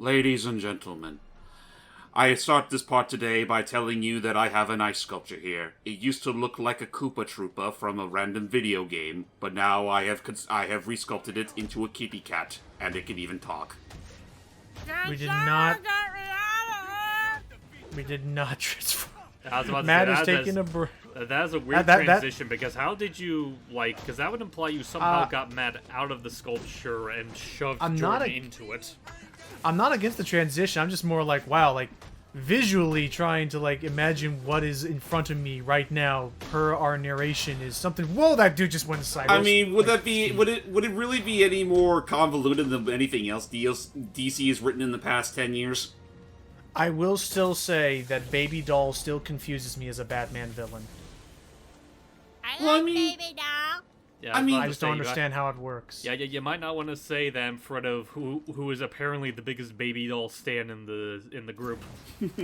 Ladies and gentlemen, I start this part today by telling you that I have an ice sculpture here. It used to look like a Koopa Troopa from a random video game, but now I have resculpted it into a kitty cat, and it can even talk. We did not. We did not transform. I was about to Matt say, is taking a break. That is a weird transition, because how did you, because that would imply you somehow got Matt out of the sculpture and shoved Jordan into it. I'm not against the transition, I'm just more like, wow, like, visually trying to, like, imagine what is in front of me right now per our narration is something. Whoa, that dude just went sideways. I mean, would it really be any more convoluted than anything else DC has written in the past 10 years? I will still say that Baby Doll still confuses me as a Batman villain. I like Baby Doll. Yeah, I just don't understand how it works. Yeah, you might not want to say that in front of who is apparently the biggest Baby Doll stan in the group.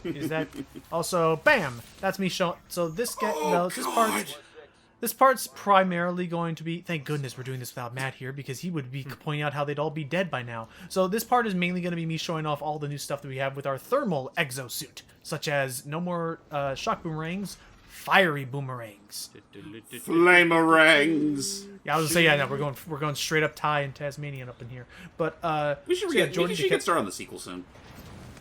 Is that also bam? That's me showing. So this this part's primarily going to be. Thank goodness we're doing this without Matt here, because he would be pointing out how they'd all be dead by now. So this part is mainly going to be me showing off all the new stuff that we have with our thermal exosuit, such as no more shock boomerangs. Fiery boomerangs. Flamerangs. Yeah, I was gonna say, yeah, no, we're going straight up Thai and Tasmanian up in here. But we should get started on the sequel soon.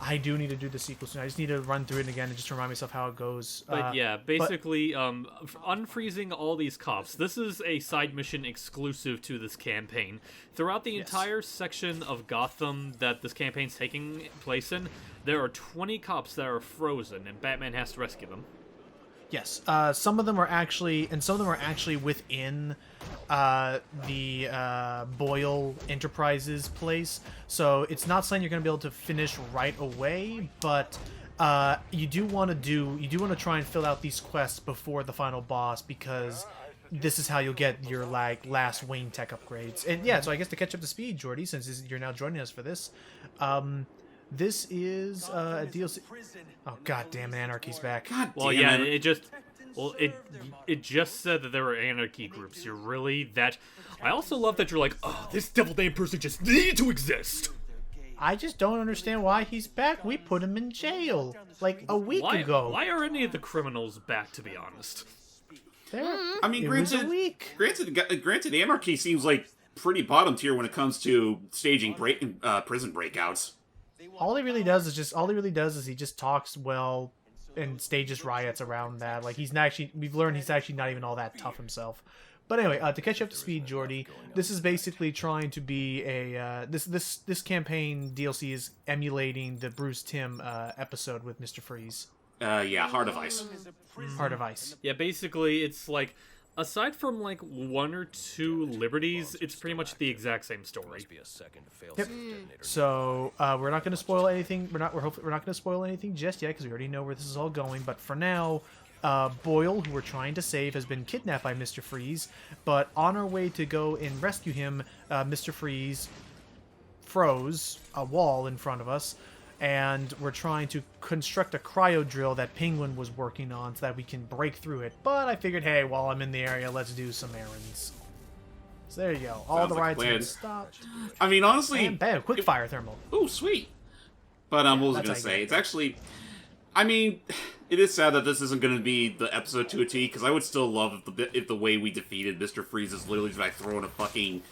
I do need to do the sequel soon. I just need to run through it again and just remind myself how it goes. But yeah, basically, unfreezing all these cops. This is a side mission exclusive to this campaign. Throughout the entire section of Gotham that this campaign's taking place in, there are 20 cops that are frozen, and Batman has to rescue them. Yes, some of them are actually within the Boyle Enterprises place. So it's not something you're going to be able to finish right away, but you do want to try and fill out these quests before the final boss, because this is how you'll get your last Wayne Tech upgrades. And yeah, so I guess to catch up to speed, Jordy, since you're now joining us for this, this is a DLC. Oh, god damn it, Anarchy's back. It just said that there were anarchy groups. You're really that. I also love that you're like, oh, this devil name person just needed to exist. I just don't understand why he's back. We put him in jail like a week ago. Why are any of the criminals back, to be honest? I mean, granted, anarchy seems like pretty bottom tier when it comes to staging prison breakouts. All he really does is he just talks well and stages riots around that. Like, we've learned he's actually not even all that tough himself. But anyway, to catch you up to speed, Jordy, this is basically trying to be a this campaign DLC is emulating the Bruce Timm episode with Mr. Freeze. Yeah, Heart of Ice. Heart of Ice. Yeah, basically it's like, aside from like one or two liberties, it's pretty much the exact same story. Yep. So we're not going to spoil anything. We're not going to spoil anything just yet, because we already know where this is all going. But for now, Boyle, who we're trying to save, has been kidnapped by Mr. Freeze. But on our way to go and rescue him, Mr. Freeze froze a wall in front of us. And we're trying to construct a cryo drill that Penguin was working on so that we can break through it. But I figured, hey, while I'm in the area, let's do some errands. So there you go. All the riots have stopped. I mean, honestly... And bam, quick fire thermal. Ooh, sweet. But what was I going to say? It's actually... I mean, it is sad that this isn't going to be the episode to a T, because I would still love if the way we defeated Mr. Freeze is literally by throwing a fucking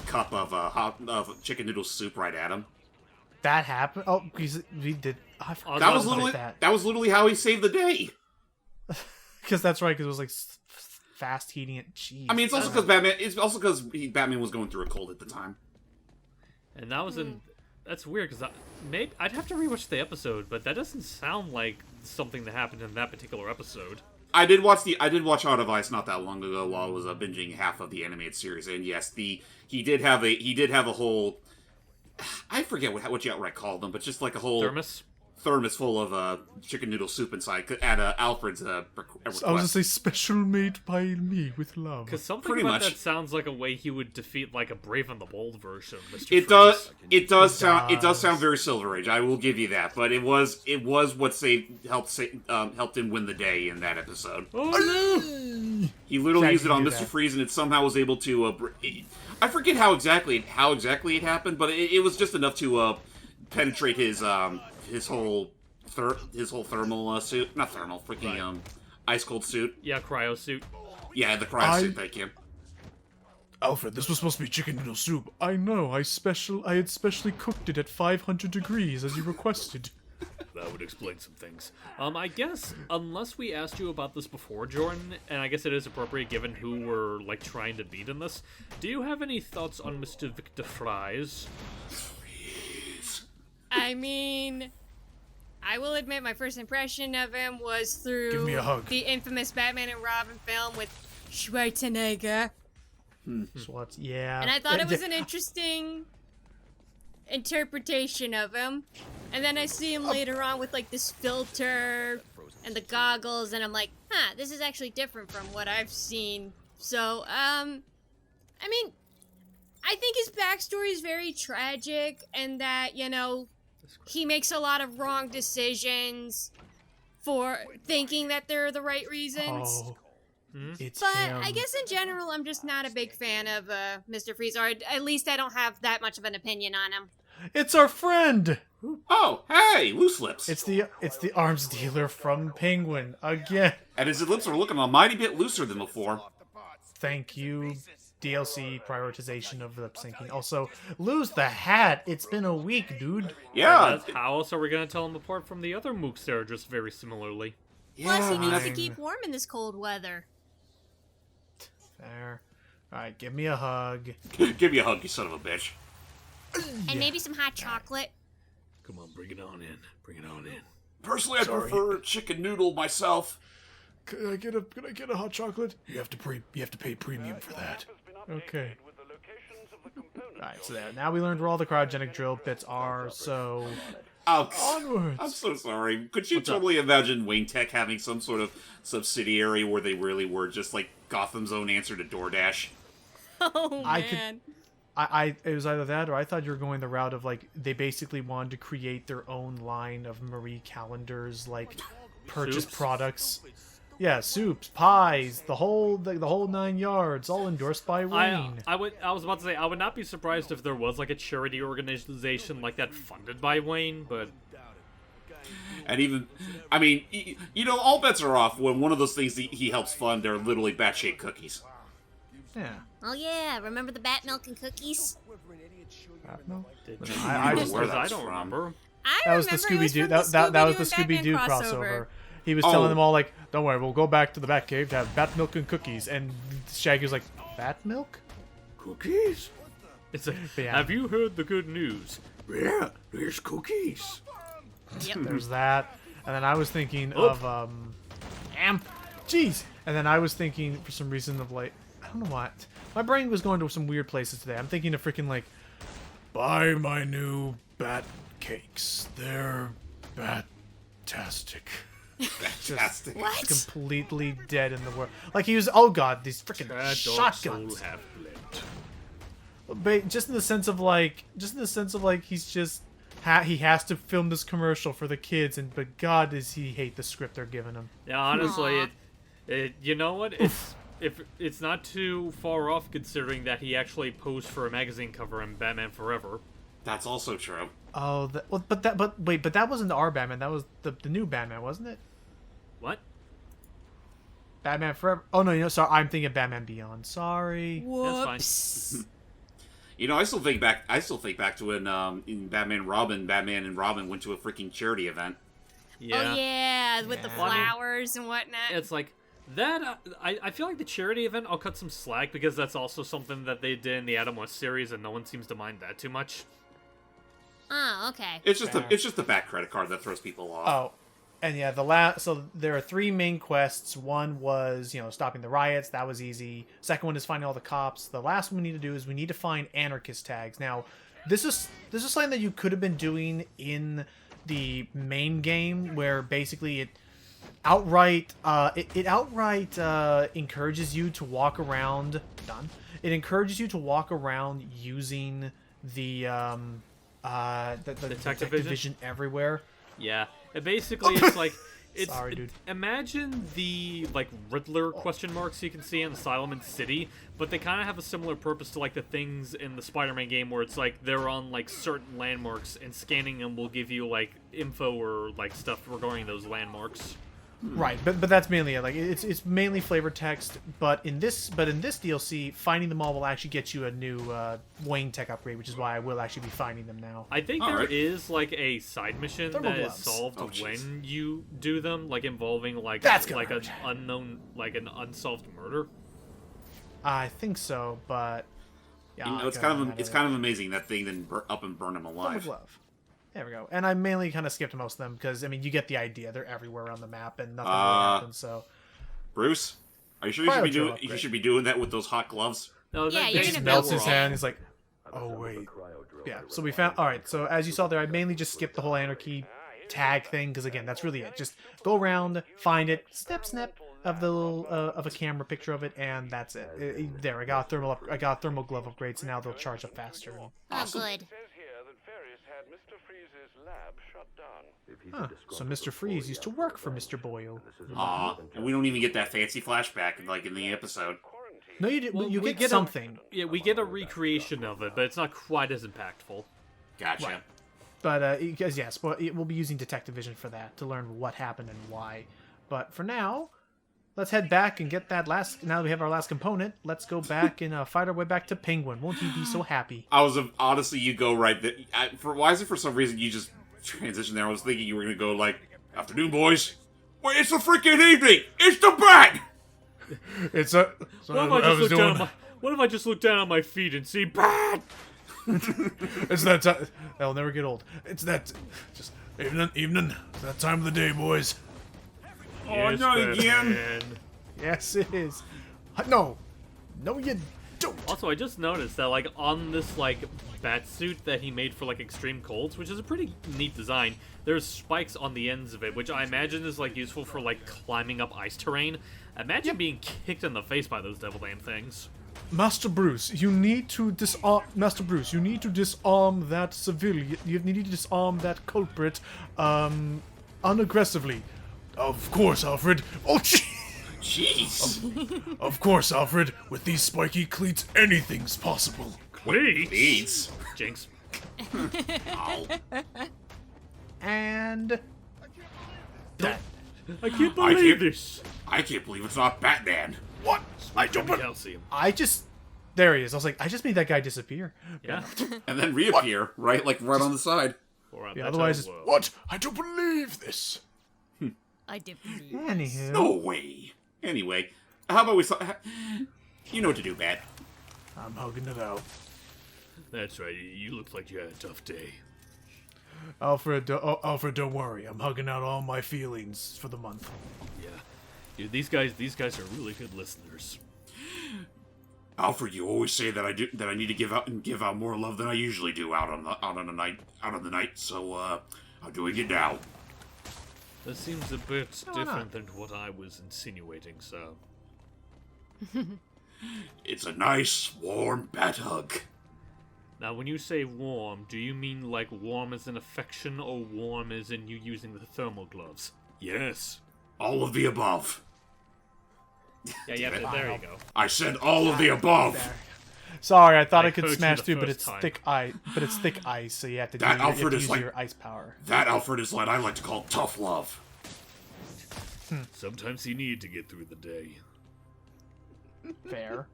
cup of chicken noodle soup right at him. That happened? Oh, because we did... I forgot that was literally how he saved the day. Because that's right, because it was like fast heating it. Jeez. I mean, it's also because Batman. It's also because Batman was going through a cold at the time. And that was that's weird, because maybe I'd have to rewatch the episode, but that doesn't sound like something that happened in that particular episode. I did watch Heart of Ice not that long ago while I was binging half of the animated series, and yes, he did have a whole. I forget what you outright called them, but just like a whole thermos full of chicken noodle soup inside at Alfred's request. I was going to say, special made by me with love. Because something about that sounds like a way he would defeat like a Brave and the Bold version of Mr. It Freeze. It does sound very Silver Age. I will give you that, but it was what helped him win the day in that episode. Oh no! He literally used it on Mr. Freeze, and it somehow was able to. I forget how exactly it happened, but it was just enough to penetrate his whole thermal suit, not thermal, freaking ice cold suit. Yeah, cryo suit. Yeah, the cryo suit. Thank you. Alfred, this was supposed to be chicken noodle soup. I know. I had specially cooked it at 500 degrees as you requested. That would explain some things. I guess, unless we asked you about this before, Jordan, and I guess it is appropriate given who we're, like, trying to beat in this, do you have any thoughts on Mr. Victor Fries? I mean, I will admit my first impression of him was through Give me a hug. the infamous Batman and Robin film with Schwarzenegger. Swats, yeah. And I thought it was an interesting interpretation of him. And then I see him later on with like this filter and the goggles, and I'm like, huh, this is actually different from what I've seen. So, I mean, I think his backstory is very tragic, and that, you know, he makes a lot of wrong decisions for thinking that they're the right reasons. Oh, it's But him. I guess in general, I'm just not a big fan of Mr. Freeze, or at least I don't have that much of an opinion on him. It's our friend. Oh, hey, loose lips. It's the arms dealer from Penguin again. And his lips are looking a mighty bit looser than before. Thank you, DLC prioritization of lip syncing. Also, lose the hat. It's been a week, dude. Yeah. How else are we going to tell him apart from the other mooks that are just very similarly? Plus, he needs to Fine. keep warm in this cold weather. There. Alright, give me a hug. Give me a hug, you son of a bitch. And maybe some hot chocolate. Come on, bring it on in. Bring it on in. Personally, I prefer chicken noodle myself. Can I get a hot chocolate? You have to pay premium for that. Okay. Alright, so there. Now we learned where all the cryogenic drill bits are, so onwards. I'm so sorry. Could you totally imagine Wayne Tech having some sort of subsidiary where they really were just like Gotham's own answer to DoorDash? Oh, man. It was either that or I thought you were going the route of like they basically wanted to create their own line of Marie Callender's like purchase Soups? products. Yeah, soups, pies, the whole 9 yards, all endorsed by Wayne. I was about to say, I would not be surprised if there was like a charity organization like that funded by Wayne, but And even, I mean, you know, all bets are off when one of those things he helps fund are literally bat-shaped cookies. Yeah. Oh, yeah. Remember the bat milk and cookies? No. I just- where I that's don't from. remember. That was the Scooby-Doo. That was the Scooby-Doo crossover. He was telling them all like, "Don't worry, we'll go back to the Batcave to have bat milk and cookies." And Shaggy was like, "Bat milk? Cookies? It's like, Yeah. have you heard the good news? Yeah, there's cookies. Yep. There's that." And then I was thinking of jeez. And then I was thinking for some reason of like, I don't know what. My brain was going to some weird places today. I'm thinking of freaking like, buy my new bat cakes. They're bat-tastic. Fantastic. What? Completely dead in the world. Like he was, oh god, these freaking shotguns. Have bled. Just in the sense of like, he's just he has to film this commercial for the kids, but God does he hate the script they're giving him. Yeah, honestly, Aw. it you know what? It's not too far off considering that he actually posed for a magazine cover in Batman Forever. That's also true. Oh, but that wasn't our Batman. That was the new Batman, wasn't it? What? Batman Forever. Oh no, sorry, I'm thinking of Batman Beyond. Sorry. Whoops. You know, I still think back to when in Batman and Robin went to a freaking charity event. Yeah. Oh, yeah. With the Yeah. flowers and whatnot. It's like that. I feel like the charity event, I'll cut some slack because that's also something that they did in the Adam West series, and no one seems to mind that too much. Oh, okay. It's just Fair. it's just the Bat credit card that throws people off. Oh, and yeah, so there are 3 main quests. One was, stopping the riots. That was easy. Second one is finding all the cops. The last one we need to do is we need to find anarchist tags. Now, this is something that you could have been doing in the main game, where basically it outright encourages you to walk around. Done. It encourages you to walk around using the detective vision everywhere. Yeah. Basically, it's like Sorry, dude. Imagine the like Riddler question marks you can see in Asylum City, but they kind of have a similar purpose to like the things in the Spider-Man game where it's like they're on like certain landmarks and scanning them will give you like info or like stuff regarding those landmarks. Right, but that's mainly it. Like it's mainly flavor text, but in this DLC, finding them all will actually get you a new Wayne tech upgrade, which is why I will actually be finding them now. I think there is like a side mission Thermal that gloves. is solved when you do them, like involving like an unknown, like an unsolved murder. I think so, but yeah, it's kind of amazing that thing then up and burn him Thermal alive. glove. There we go. And I mainly kind of skipped most of them because, I mean, you get the idea. They're everywhere on the map and nothing really happens, so... Bruce, are you sure you should be doing that with those hot gloves? No, Yeah, that you're He gonna melts build his it. hand. He's like, oh, wait. Yeah, so we found... Alright, so as you saw there, I mainly just skipped the whole anarchy tag thing because, again, that's really it. Just go around, find it, snap of the little, of a camera picture of it, and that's it. There, I got thermal glove upgrades, so now they'll charge up faster. Oh, good. Huh. So Mr. Freeze used to work for Mr. Boyle. And we don't even get that fancy flashback like in the episode. No, you did. Well, you we get something. we get a recreation of it, but it's not quite as impactful. Gotcha. Right. But because yes, well, we'll be using detective vision for that to learn what happened and why. But for now, let's head back and get that last. Now that we have our last component, let's go back and fight our way back to Penguin. Won't he be so happy? Honestly, you go right there. Why is it for some reason you just transition there? I was thinking you were gonna go like, "Afternoon, boys." Wait, it's the freaking evening. It's the bat. It's a. What if I just look down on my feet and see bat? It's that time. That'll never get old. It's that. Just evening. It's that time of the day, boys. Oh, not again. Yes, it is. No, you don't. Also, I just noticed that like on this like bat suit that he made for like extreme colds, which is a pretty neat design, there's spikes on the ends of it, which I imagine is like useful for like climbing up ice terrain. Imagine being kicked in the face by those devil damn things. Master Bruce, you need to disarm. Master Bruce, you need to disarm that civilian. You need to disarm that culprit, unaggressively. Of course, Alfred. Oh, Jeez. Of course, Alfred. With these spiky cleats, anything's possible. Cleats. Jinx. Ow. And that. I can't believe this. I can't believe it's not Batman. What? I don't. Calcium. There he is. I was like, I just made that guy disappear. Yeah. And then reappear, right on the side. Yeah, otherwise, it's, what? I don't believe this. I did. Anywho. No way. Anyway, how about we... You know what to do, Bat. I'm hugging it out. That's right. You look like you had a tough day. Alfred, don't worry. I'm hugging out all my feelings for the month. Yeah, these guys are really good listeners. Alfred, you always say that I need to give out more love than I usually do out on the night. So I'm doing it now. That seems a bit No, different not. than what I was insinuating. So It's a nice, warm bat hug. now, when you say warm, do you mean like warm as in affection, or warm as in you using the thermal gloves? Yes. All of the above. Yeah. There you go. I said all of the above. There. Sorry, I thought I I could heard you smash the through, but first it's time. thick ice. But it's thick ice, so you have to That you have Alfred to is use like- your ice power. That Alfred is what I like to call tough love. Sometimes you need to get through the day. Fair.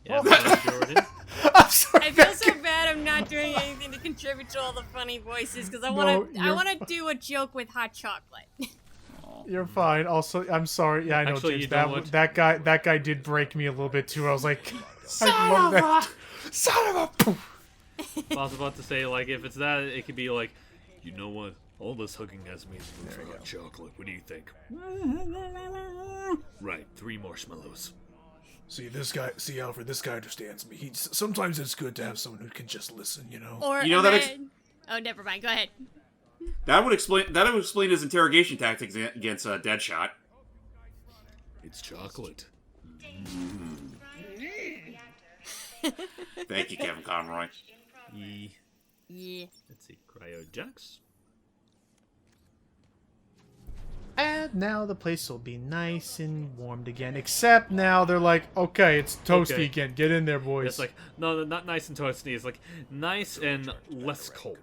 Yeah, Jordan. I'm sorry. I feel so bad I'm not doing anything to contribute to all the funny voices because I want you're- to do a joke with hot chocolate. You're fine. Also, I'm sorry. Yeah, I know, Actually, James. you know what? That guy did break me a little bit too. I was like, I love that. Son of a. Poof. I was about to say, like, if it's that, it could be like, you know what? All this hugging has me in the mood for hot chocolate. What do you think? Right, 3 marshmallows. See, Alfred, this guy understands me. Sometimes it's good to have someone who can just listen, you know? Or You know that oh, never mind. Go ahead. That would explain his interrogation tactics against Deadshot. It's chocolate. Thank you, Kevin Conroy. Yee. Yeah. Let's see, Cryo Jacks. And now the place will be nice and warmed again. Except now they're like, okay, it's toasty again. Get in there, boys. It's like, no, not nice and toasty. It's like nice and less cold.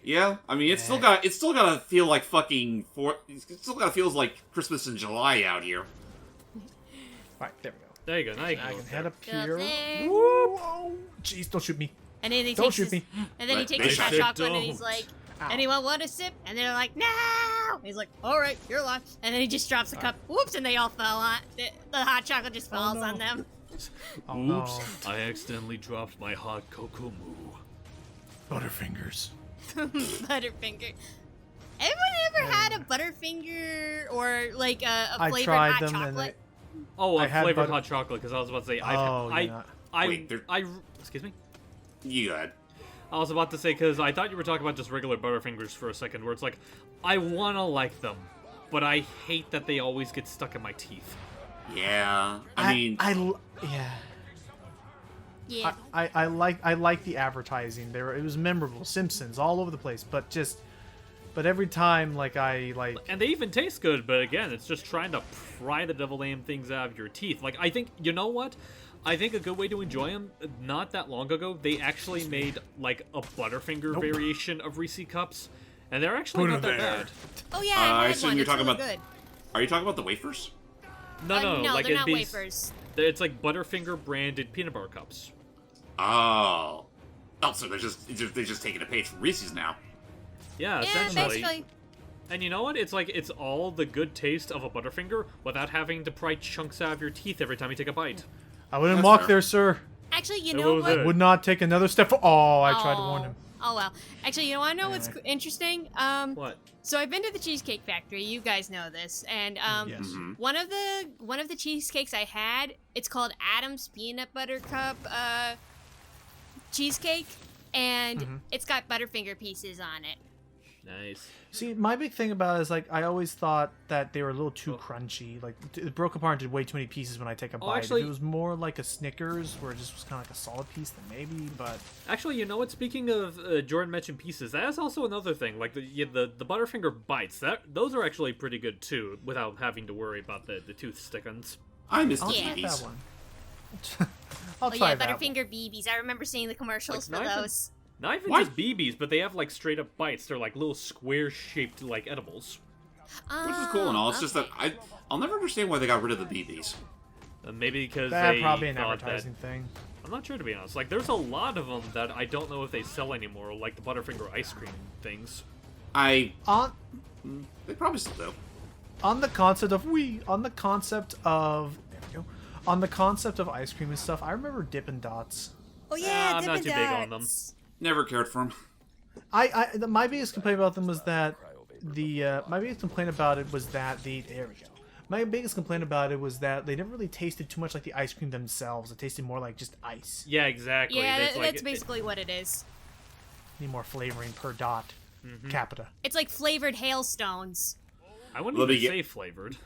Yeah, I mean, it's still gotta feel like fucking It's still gotta feel like Christmas in July out here. Alright, there we go. There you go. Now you I can can go head there. up here. there. Woo! Oh, jeez, don't shoot me. And then he Don't takes shoot me. And then he Right, takes they his hot should chocolate and he's don't. like, Ow. anyone want a sip? And they're like, no! He's like, all right, you're alive. And then he just drops the cup. Whoops! And they all fell on. The hot chocolate just falls no. on them. Oh, Oops! no. I accidentally dropped my hot cocoa moo. Butterfingers. Butterfinger. Anyone ever had a Butterfinger or like a I flavored tried hot them and chocolate? Oh, I a had flavored butter- hot chocolate, because I was about to say, Oh, I, you're not. Wait, they're- excuse me? You got. I was about to say, because I thought you were talking about just regular Butterfingers for a second, where it's like, I want to like them, but I hate that they always get stuck in my teeth. Yeah, I mean, yeah. Yeah. I like the advertising. It was memorable. Simpsons all over the place, but every time And they even taste good, but again, it's just trying to pry the devil damn things out of your teeth. Like, I think, you know what? I think a good way to enjoy them, not that long ago, they actually made, like, a Butterfinger variation of Reese Cups, and they're actually not that bad. Oh yeah, I I had assume one. you're It's talking really about- good. are you talking about the wafers? No, No, like they're it'd not be, wafers. It's like Butterfinger branded peanut butter cups. Oh, so they're just taking a page from Reese's now. Yeah, Yeah, essentially. basically. And you know what? It's like, it's all the good taste of a Butterfinger without having to pry chunks out of your teeth every time you take a bite. I wouldn't That's walk fair. there, sir. Actually, you Hey, know what was what? it? Would not take another step. I tried to warn him. Oh well. Actually, you know, I know what's Anyway. interesting. What? So I've been to the Cheesecake Factory. You guys know this, and Yes. Mhm. one of the cheesecakes I had, it's called Adam's Peanut Butter Cup cheesecake, and it's got Butterfinger pieces on it. Nice. See, my big thing about it is I always thought that they were a little too crunchy. Like it broke apart into way too many pieces when I take a bite. actually- If it was more like a Snickers, where it just was kind of like a solid piece, then maybe. But Actually, you know what? Speaking of Jordan mentioned pieces, that is also another thing. Like the Butterfinger bites, those are actually pretty good too, without having to worry about the tooth stick-ons. I miss the I'll Yeah. try BBs. that one. I'll Oh try yeah, that one. Butterfinger BBs. I remember seeing the commercials Like, for not even- those. Not even What? just BBs, but they have like straight up bites. They're like little square-shaped like edibles. Which is cool and all. It's just that okay. I'll never understand why they got rid of the BBs. Maybe because That's they probably an thought advertising thing. I'm not sure, to be honest. Like, there's a lot of them that I don't know if they sell anymore, like the Butterfinger ice cream things. They On probably still do. on the concept of on the concept of ice cream and stuff, I remember Dippin' Dots. Oh yeah, I'm not Dippin' too big on them. Dots. Never cared for them. My biggest complaint about them was that my biggest complaint about it was that there we go. My biggest complaint about it was that they never really tasted too much like the ice cream themselves. It tasted more like just ice. Yeah, exactly. Yeah, It's like- that's basically what it is. Need more flavoring per dot capita. It's like flavored hailstones. I wouldn't Let me even get- say flavored.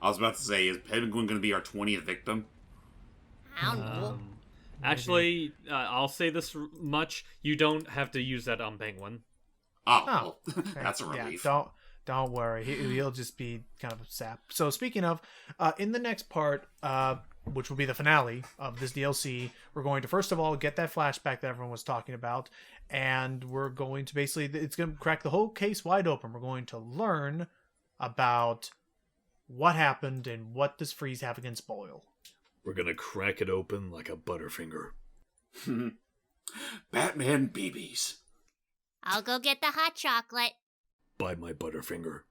I was about to say, is Penguin going to be our 20th victim? I don't know. Actually, I'll say this much: you don't have to use that on Penguin. Oh, Oh, well, that's a relief. Yeah, don't worry. He'll just be kind of a sap. So speaking of, in the next part, which will be the finale of this DLC, we're going to first of all get that flashback that everyone was talking about, and we're going to basically it's going to crack the whole case wide open. We're going to learn about what happened and what does Freeze have against Boyle. We're gonna crack it open like a Butterfinger. Batman BBs. I'll go get the hot chocolate. Buy my Butterfinger.